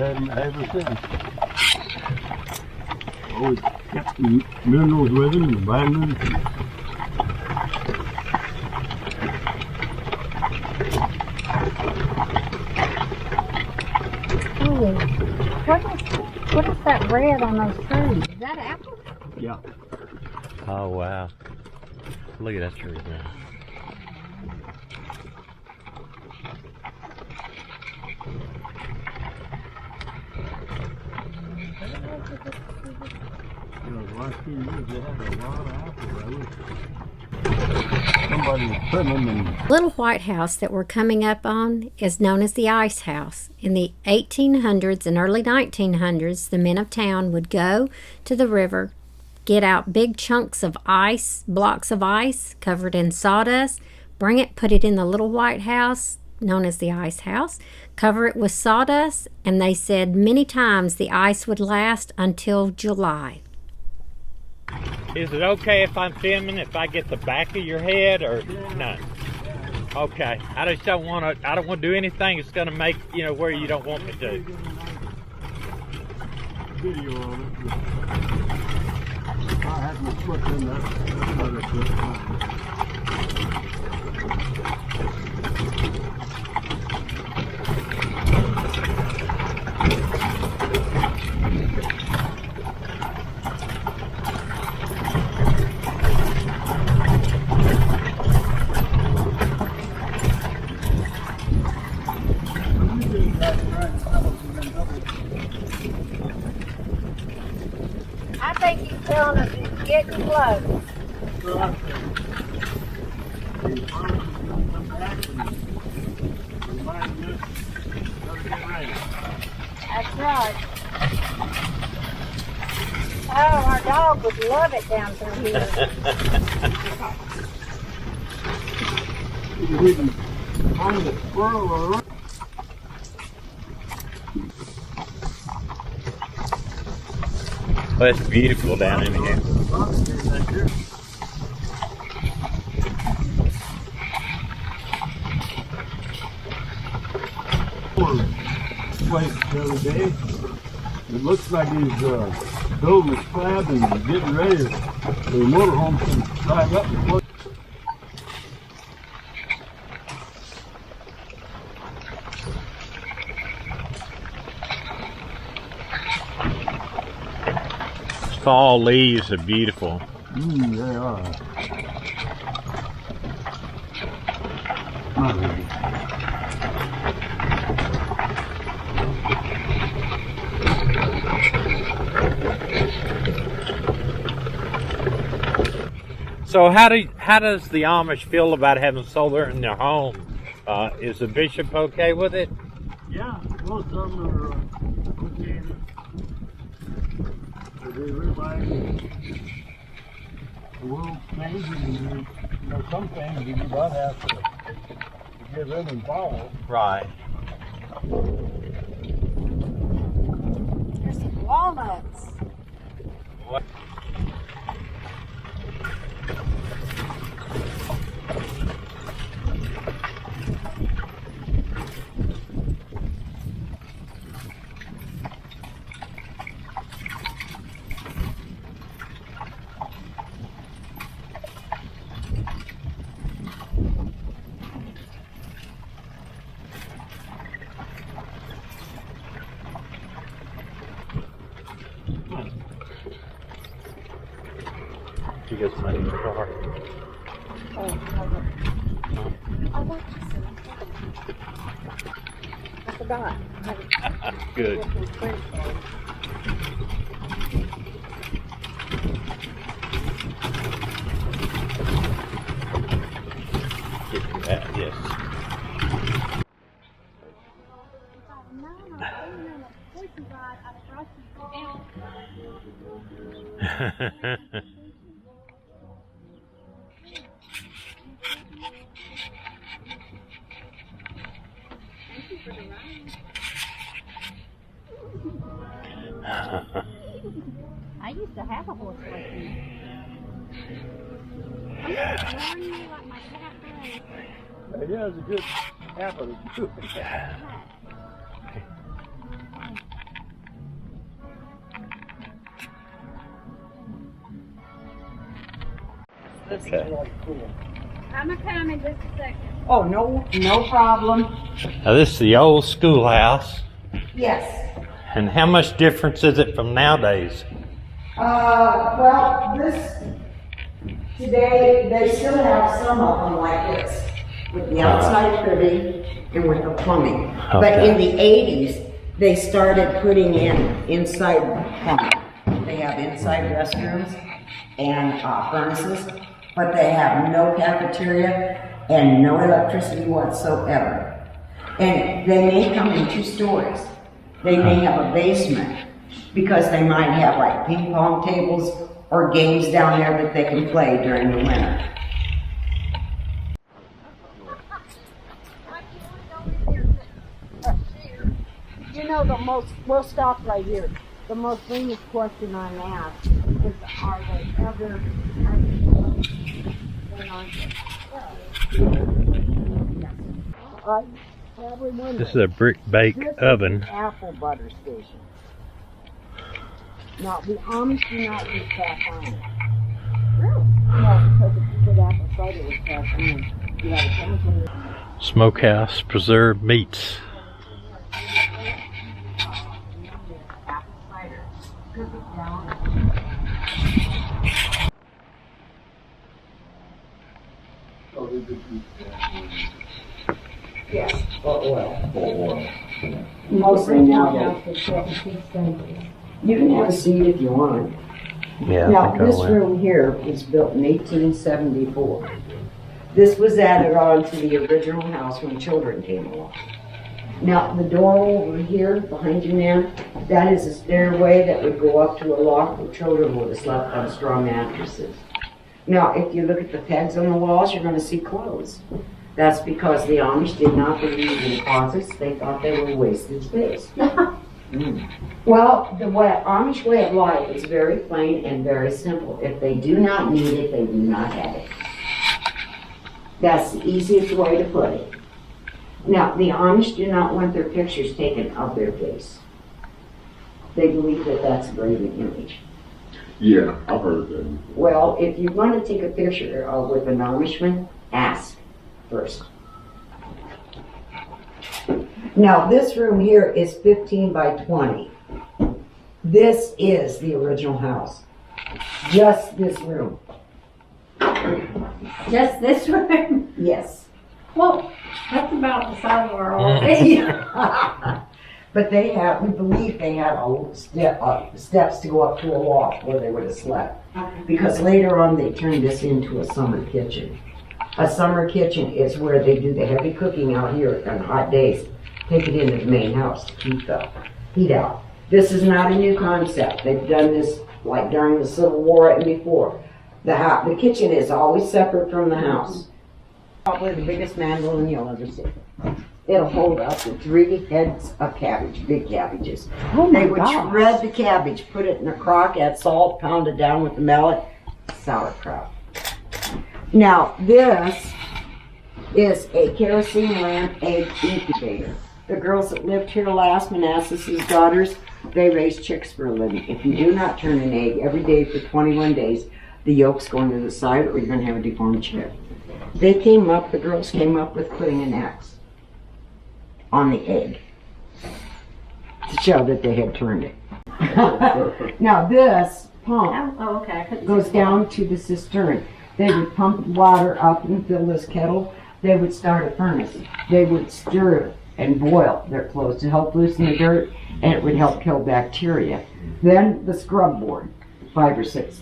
had them ever since. Always kept the minerals with him and vitamins. Ooh, what is that red on those trees? Is that apple? Yeah. Oh wow. Look at that tree now. You know, the last few years they had a lot of apples. Somebody was putting them in. Little white house that we're coming up on is known as the Ice House. In the 1800s and early 1900s, the men of town would go to the river, get out big chunks of ice, blocks of ice covered in sawdust, bring it, put it in the little white house known as the Ice House, cover it with sawdust, and they said many times the ice would last until July. Is it okay if I'm filming if I get the back of your head or no? Okay. I just don't want to. I don't want to do anything that's going to make where you don't want me to. Video of it. I haven't slipped in that other clip. I think he's telling us it's getting close. That's right. Oh, our dog would love it down through here. You can even find a squirrel or a Well, it's beautiful down in here. Place the other day. It looks like he's building a slab and getting ready for the motorhome to drive up and put. Fall leaves are beautiful. They are. Not really. So how does the Amish feel about having solar in their home? Is the bishop okay with it? Yeah, most of them are okay. They realize the world's changing, and some things you do not have to give in and follow. Right. There's some walnuts. What? You got some in the car. I forgot. Good. Get to that, yes. I used to have a horse like this. Like my cat Yeah, it's a good habit of doing that. This Okay. is really cool. I'm coming just a second. Oh, no problem. Now this is the old schoolhouse. Yes. And how much difference is it from nowadays? Well, today, they still have some of them like this, with the outside privy and with the plumbing. But Okay. in the 80s, they started putting in inside plumbing. They have inside restrooms and furnaces, but they have no cafeteria and no electricity whatsoever. And they may come in 2 stories. They may have a basement because they might have like ping pong tables or games down there that they can play during the winter. You know, we'll stop right here. The most famous question I ask is, are they ever, I probably wonder. This is a brick bake This is oven. the apple butter station. Now, the Amish do not use cast iron. Really? No, because if you put apple cider with cast iron, you have a chemical. Smokehouse preserved meats. Apple cider. Cook it down. Yes, for oil. Mostly now. You can have a seat if you want. Yeah, Now, I think this I will. room here was built in 1874. This was added on to the original house when children came along. Now, the door over here behind you, ma'am, that is a stairway that would go up to a loft where children would have slept on straw mattresses. Now, if you look at the pegs on the walls, you're going to see clothes. That's because the Amish did not believe in closets. They thought they were wasted space. Well, the Amish way of life is very plain and very simple. If they do not need it, they do not have it. That's the easiest way to put it. Now, the Amish do not want their pictures taken of their face. They believe that that's a graven image. Yeah, I've heard that. Well, if you want to take a picture with an Amishman, ask first. Now, this room here is 15 by 20. This is the original house. Just this room. Just this room? Yes. Whoa, that's about the size of our old But we believe they had steps to go up to a loft where they would have slept. Because later on they turned this into a summer kitchen. A summer kitchen is where they do the heavy cooking out here on hot days. Take it into the main house to keep the heat out. This is not a new concept. They've done this like during the Civil War and before. The kitchen is always separate from the house. Probably the biggest mandolin you'll ever see. It'll hold up to 3 heads of cabbage, big cabbages. Oh my They would gosh. shred the cabbage, put it in a crock, add salt, pound it down with the mallet, sauerkraut. Now, this is a kerosene lamp egg incubator. The girls that lived here last, Manassas' daughters, they raise chicks for a living. If you do not turn an egg every day for 21 days, the yolk's going to the side or you're going to have a deformed chick. The girls came up with putting an X on the egg to show that they had turned it. Now this pump Oh, okay. I couldn't goes see. down to the cistern. They would pump water up and fill this kettle. They would start a furnace. They would stir it and boil their clothes to help loosen the dirt, and it would help kill bacteria. Then the scrub board, 5 or 6,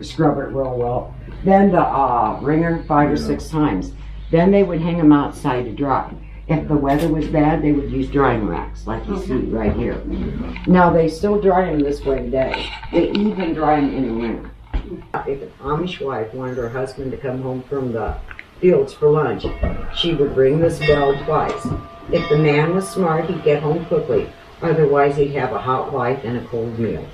scrub it real well. Then the wringer 5 or 6 times. Then they would hang them outside to dry. If the weather was bad, they would use drying racks, like you see right here. Now, they still dry them this way today. They even dry them in the winter. If an Amish wife wanted her husband to come home from the fields for lunch, she would ring this bell twice. If the man was smart, he'd get home quickly. Otherwise, he'd have a hot wife and a cold meal.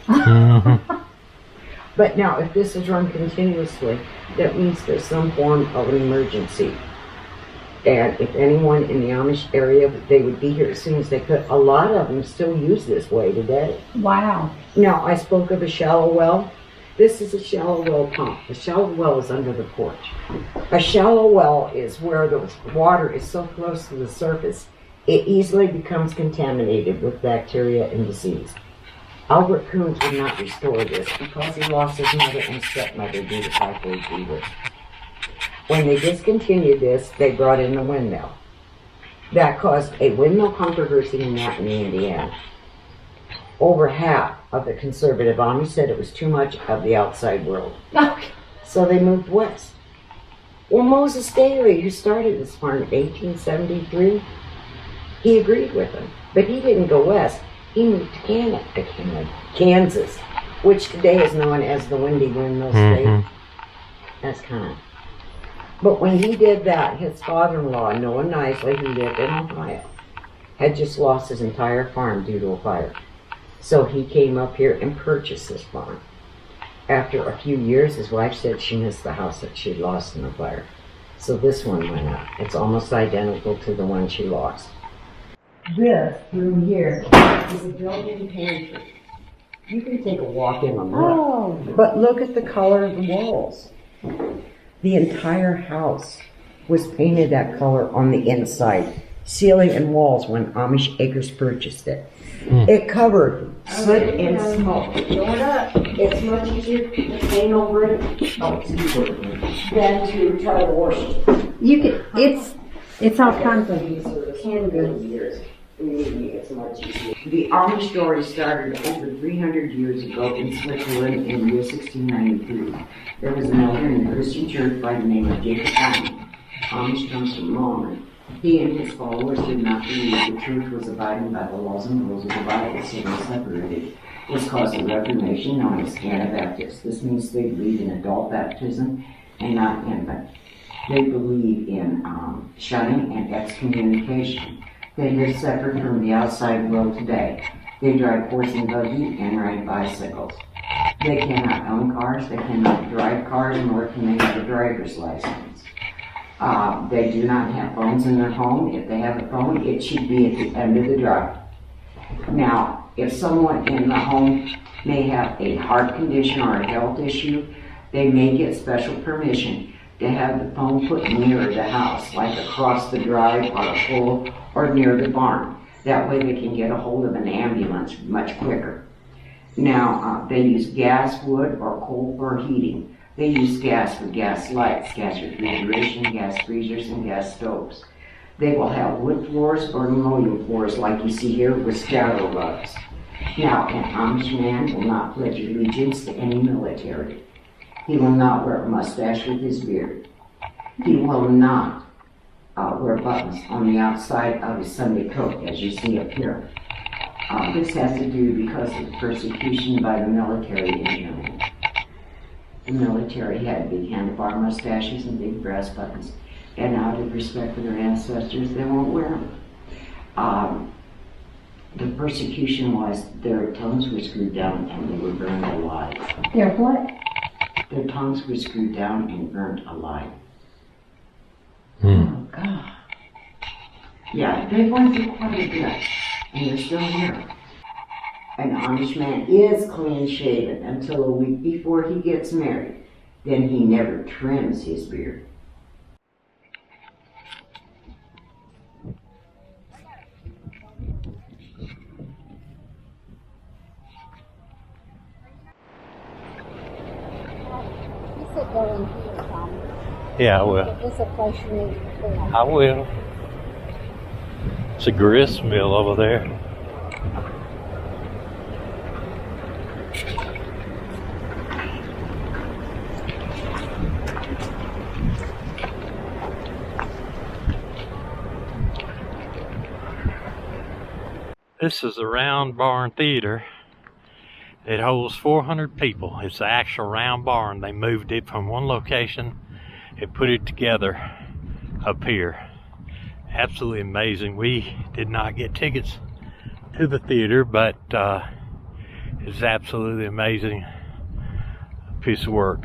But now, if this is run continuously, that means there's some form of an emergency. And if anyone in the Amish area, they would be here as soon as they could. A lot of them still use this way today. Wow. Now, I spoke of a shallow well. This is a shallow well pump. A shallow well is under the porch. A shallow well is where the water is so close to the surface, it easily becomes contaminated with bacteria and disease. Albert Coons would not restore this because he lost his mother and stepmother due to typhoid fever. When they discontinued this, they brought in the windmill. That caused a windmill controversy in Napanee, Indiana. Over half of the conservative Amish said it was too much of the outside world. So they moved west. Well, Moses Daly, who started this farm in 1873, he agreed with them. But he didn't go west. He moved to Kansas, which today is known as the Windy Windmill State. That's kind of. But when he did that, his father-in-law, Noah Knisley, who lived in Ohio, had just lost his entire farm due to a fire. So he came up here and purchased this farm. After a few years, his wife said she missed the house that she lost in the fire. So this one went up. It's almost identical to the one she lost. This room here is a built-in pantry. You can take a walk in and look. But look at the color of the walls. The entire house was painted that color on the inside, ceiling and walls, when Amish Acres purchased it. It covered soot and smoke. It's much easier to paint over it than to try to wash it. You can. It's all kinds of canned goods. It's much easier. The Amish story started over 300 years ago in Switzerland in the year 1693. There was an elder in the Christian church by the name of Jacob Amish. Amish comes from Roman. He and his followers did not believe the church was abiding by the laws and rules of the Bible, so they separated. This caused a reformation known as Anabaptists. This means they believe in adult baptism and not infant. They believe in shunning and excommunication. They live separate from the outside world today. They drive horse and buggy and ride bicycles. They cannot own cars, they cannot drive cars, nor can they have a driver's license. They do not have phones in their home. If they have a phone, it should be at the end of the drive. Now, if someone in the home may have a heart condition or a health issue, they may get special permission to have the phone put near the house, like across the drive or a pool or near the barn. That way they can get a hold of an ambulance much quicker. Now, they use gas, wood, or coal for heating. They use gas for gas lights, gas refrigeration, gas freezers, and gas stoves. They will have wood floors or linoleum floors like you see here with straddle rugs. Now, an Amish man will not pledge allegiance to any military. He will not wear a mustache with his beard. He will not wear buttons on the outside of his Sunday coat, as you see up here. This has to do because of persecution by the military in Germany. The military had big handlebar mustaches and big brass buttons, and out of respect for their ancestors, they won't wear them. The persecution was their tongues were screwed down and they were burned alive. Their what? Their tongues were screwed down and burnt alive. Oh, God. Yeah, they went through quite a bit, and they're still here. An Amish man is clean shaven until a week before he gets married. Then he never trims his beard. Yeah, I will. It's a place you need to go. I will. It's a grist mill over there. This is the Round Barn Theater. It holds 400 people. It's the actual round barn. They moved it from one location and put it together up here. Absolutely amazing. We did not get tickets to the theater, but it's absolutely amazing piece of work.